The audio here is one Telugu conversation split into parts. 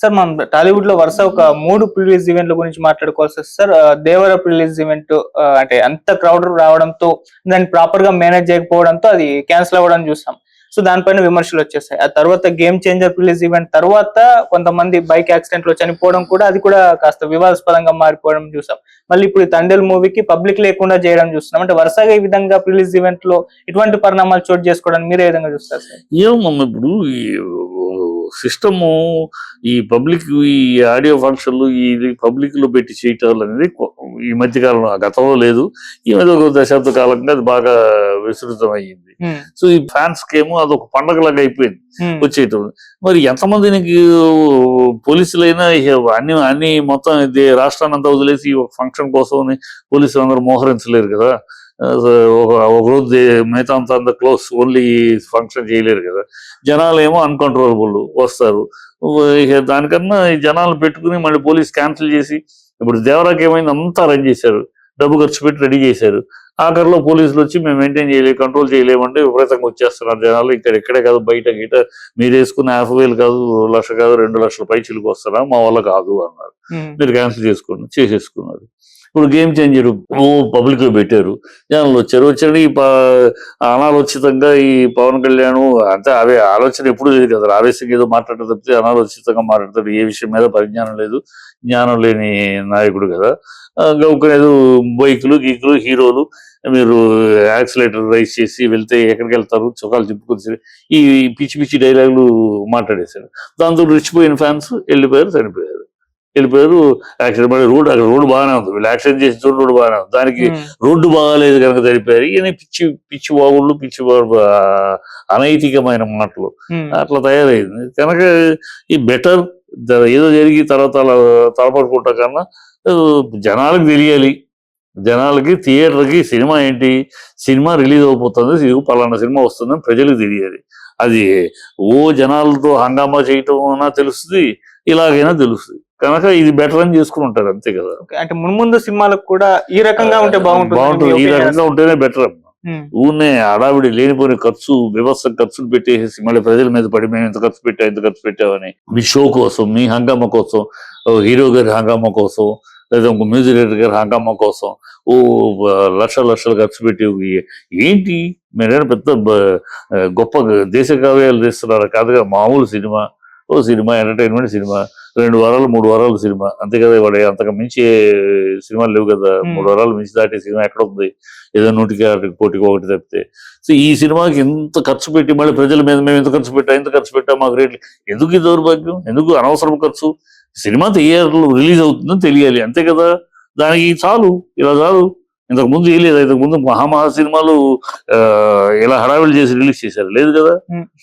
సార్ మనం టాలీవుడ్ లో వరుస ఒక 3 ప్రీ రిలీజ్ ఈవెంట్ల గురించి మాట్లాడుకోవాల్సి వస్తుంది సార్. దేవర ప్రీ రిలీజ్ ఈవెంట్ అంటే అంత క్రౌడ్ రావడంతో దాన్ని ప్రాపర్ గా మేనేజ్ చేయకపోవడంతో అది క్యాన్సిల్ అవ్వడం చూసాం. సో దానిపైన విమర్శలు వచ్చేసాయి. ఆ తర్వాత గేమ్ చేంజర్ రిలీజ్ ఈవెంట్ తర్వాత కొంతమంది బైక్ యాక్సిడెంట్ లో చనిపోవడం కూడా అది కూడా కాస్త వివాదాస్పదంగా మారిపోవడం చూసాం. మళ్ళీ ఇప్పుడు ఈ తండేల్ మూవీకి పబ్లిక్ లేకుండా చేయడం చూస్తున్నాం. అంటే వరుసగా ఈ విధంగా రిలీజ్ ఈవెంట్ లో ఇటువంటి పరిణామాలు చోటు చేసుకోవడానికి మీరు ఏ విధంగా చూస్తారు సార్? ఏమమ్మా ఇప్పుడు ఈ సిస్టము ఈ పబ్లిక్ ఈ ఆడియో ఫంక్షన్లు ఇది పబ్లిక్ లో పెట్టి చేయటం అనేది ఈ మధ్య కాలంలో గతంలో లేదు. ఈ మధ్య ఒక దశాబ్ద కాలంగా అది బాగా విస్తృతం అయ్యింది. సో ఈ ఫ్యాన్స్ కేమో అదొక పండగలాగా అయిపోయింది వచ్చేయటం. మరి ఎంతమందికి పోలీసులైనా అన్ని మొత్తం రాష్ట్రాన్ని అంతా వదిలేసి ఒక ఫంక్షన్ కోసం పోలీసులు అందరూ మోహరించలేరు కదా. ఒక రోజు మిగతా అంతా క్లోజ్ ఓన్లీ ఫంక్షన్ చేయలేరు కదా. జనాలు ఏమో అన్కంట్రోలబుల్ వస్తారు. దానికన్నా ఈ జనాలు పెట్టుకుని మళ్ళీ పోలీస్ క్యాన్సిల్ చేసి ఇప్పుడు దేవరాకి ఏమైంది అంతా అరేంజ్ చేశారు, డబ్బు ఖర్చు పెట్టి రెడీ చేశారు. ఆఖరిలో పోలీసులు వచ్చి మేము మెయింటైన్ చేయలేము, కంట్రోల్ చేయలేమంటే విపరీతంగా వచ్చేస్తున్నారు జనాలు. ఇక్కడే కాదు బయట గిట మీరు వేసుకున్న 50,000 కాదు, 1,00,000 కాదు, 2,00,000 పైచిలకు వస్తారా, మా వల్ల కాదు అన్నారు. మీరు క్యాన్సిల్ చేసుకోండి, చేసేసుకున్నారు. ఇప్పుడు గేమ్ చేంజర్ పబ్లిక్ లో పెట్టారు, జనాలు వచ్చారు. ఈ అనాలోచితంగా ఈ పవన్ కళ్యాణ్ అంటే అవే ఆలోచన ఎప్పుడు లేదు కదా. ఆవేశంగా ఏదో మాట్లాడటం తప్పితే అనాలోచితంగా మాట్లాడతాడు. ఏ విషయం మీద పరిజ్ఞానం లేదు, జ్ఞానం లేని నాయకుడు కదా. గౌకనేదో బైకులు గీకులు హీరోలు మీరు యాక్సిలేటర్ రైస్ చేసి వెళ్తే ఎక్కడికి వెళ్తారు, చొక్కాలు చెప్పుకొని ఈ పిచ్చి పిచ్చి డైలాగులు మాట్లాడేశారు. దాంతో రెచ్చిపోయిన ఫ్యాన్స్ వెళ్ళిపోయారు, చనిపోయారు. యాక్సిడెంట్ మళ్ళీ అక్కడ రోడ్డు బాగానే ఉంది, వీళ్ళు యాక్సిడెంట్ చేసిన చోటు రోడ్డు బాగానే ఉంది, దానికి రోడ్డు బాగాలేదు కనుక చనిపోయారు. ఈయన పిచ్చి వాగుళ్ళు అనైతికమైన మాటలు అట్లా తయారైంది కనుక ఈ బెటర్ ఏదో జరిగి తర్వాత తలపడుకుంటా కన్నా జనాలకు తెలియాలి. జనాలకి థియేటర్కి సినిమా ఏంటి, సినిమా రిలీజ్ అయిపోతుంది, పలానా సినిమా వస్తుందని ప్రజలకు తెలియాలి. అది జనాలతో హంగామా చేయటం తెలుస్తుంది, ఇలాగైనా తెలుస్తుంది కనుక ఇది బెటర్ అని చేసుకుని ఉంటారు అంతే కదా. అంటే ముందు సినిమాలకు కూడా ఈ రకంగా ఉంటే బాగుంటుంది, ఈ రకంగా ఉంటేనే బెటర్ అమ్మా. ఊరినే హడావిడి లేనిపోయిన వ్యవస్థ ఖర్చులు పెట్టేసి మళ్ళీ ప్రజల మీద పడి మేము ఎంత ఖర్చు పెట్టామని మీ షో కోసం, మీ హంగామా కోసం, హీరో గారి హంగామా కోసం, లేదా ఇంకో మ్యూజిక్ డైరెక్టర్ గారి హంగామా కోసం లక్షలు ఖర్చు పెట్టి ఏంటి మీరైనా పెద్ద గొప్ప దేశ కావ్యాలు తీస్తున్నారు కాదుగా. మామూలు సినిమా ఎంటర్టైన్మెంట్ సినిమా 2 వారాలు 3 వారాలు సినిమా అంతే కదా. వాడు అంతకు మించి సినిమాలు లేవు కదా. 3 వారాలు మించి దాటే సినిమా ఎక్కడ ఉంది, ఏదో 100కి కోటికి ఒకటి తప్పితే. సో ఈ సినిమాకి ఎంత ఖర్చు పెట్టి మళ్ళీ ప్రజల మీద మేము ఎంత ఖర్చు పెట్టా మాకు రేట్లు ఎందుకు, ఈ దౌర్భాగ్యం ఎందుకు, అనవసరం ఖర్చు. సినిమా థియేటర్లో రిలీజ్ అవుతుందని తెలియాలి అంతే కదా. దానికి ఇలా చాలు. ఇంతకు ముందు లేదు, ఇంతకు ముందు మహా సినిమాలు ఇలా హడావిడి చేసి రిలీజ్ చేశారు లేదు కదా.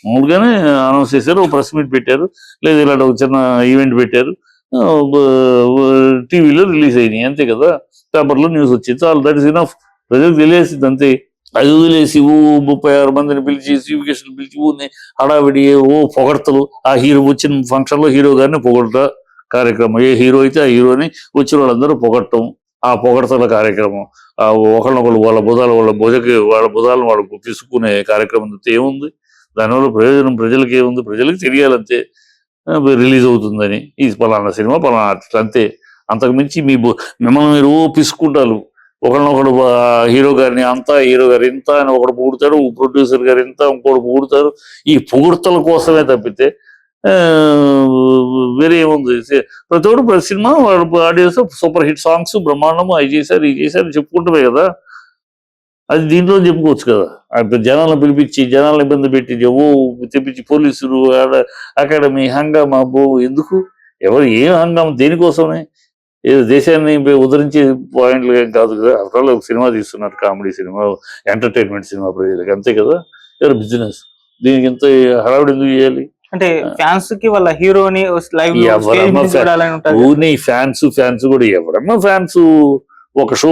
మామూలుగానే అనౌన్స్ చేశారు, ప్రెస్ మీట్ పెట్టారు, లేదు ఇలాంటి ఒక చిన్న ఈవెంట్ పెట్టారు, టీవీలో రిలీజ్ అయినాయి అంతే కదా. పేపర్లో న్యూస్ వచ్చింది, చాలు. That is enough. ప్రజలకు తెలియాల్సింది అంతే. అది వదిలేసి 36 మందిని పిలిచి సీవికేషన్ పిలిచి హడావిడి పొగడతలు. ఆ హీరో వచ్చిన ఫంక్షన్ లో హీరో గారిని పొగడతా కార్యక్రమం, ఏ హీరో అయితే ఆ హీరోని వచ్చిన వాళ్ళందరూ పొగడటం, ఆ పొగడతల కార్యక్రమం, ఒకళ్ళనొకళ్ళు వాళ్ళ బుధాలను వాళ్ళు తీసుకునే కార్యక్రమం ఏముంది దానివల్ల ప్రయోజనం ప్రజలకి ఏముంది? ప్రజలకి తెలియాలంతే రిలీజ్ అవుతుందని, ఈ పలానా సినిమా పలానా ఆర్టిస్ట్ అంతే. అంతకు మించి మిమ్మల్ని మీరు పిసుకుంటారు. ఒకళ్ళనొకడు హీరో గారిని అంతా, హీరో గారు ఇంత అని ఒకడు పొగుడతాడు, ప్రొడ్యూసర్ గారు ఇంత ఇంకోటి పొగుడతారు. ఈ పొగుడతల కోసమే తప్పితే వేరే ఏముంది? ప్రతి ఒక్కరు cinema audios super hit songs బ్రహ్మాండము అవి చేశారు ఇది చేశారు చెప్పుకుంటామే కదా. అది దీంట్లో చెప్పుకోవచ్చు కదా. జనాలను పిలిపించి జనాలను ఇబ్బంది పెట్టి తెప్పించి పోలీసులు అకాడమీ హంగామా ఎందుకు? ఎవరు ఏం హంగామా దేనికోసమే? ఏదో దేశాన్ని ఉద్ధరించే పాయింట్లు ఏం కాదు కదా. అసలు ఒక సినిమా తీస్తున్నారు, కామెడీ సినిమా, ఎంటర్టైన్మెంట్ సినిమా ప్రజలకి అంతే కదా. ఎవరు బిజినెస్, దీనికి ఎంత హడావిడి ఎందుకు చేయాలి? అంటే ఫ్యాన్స్ కి వాళ్ళ హీరోని లైవ్ ఫ్యాన్స్ కూడా ఎవరన్నా ఫ్యాన్స్ ఒక షో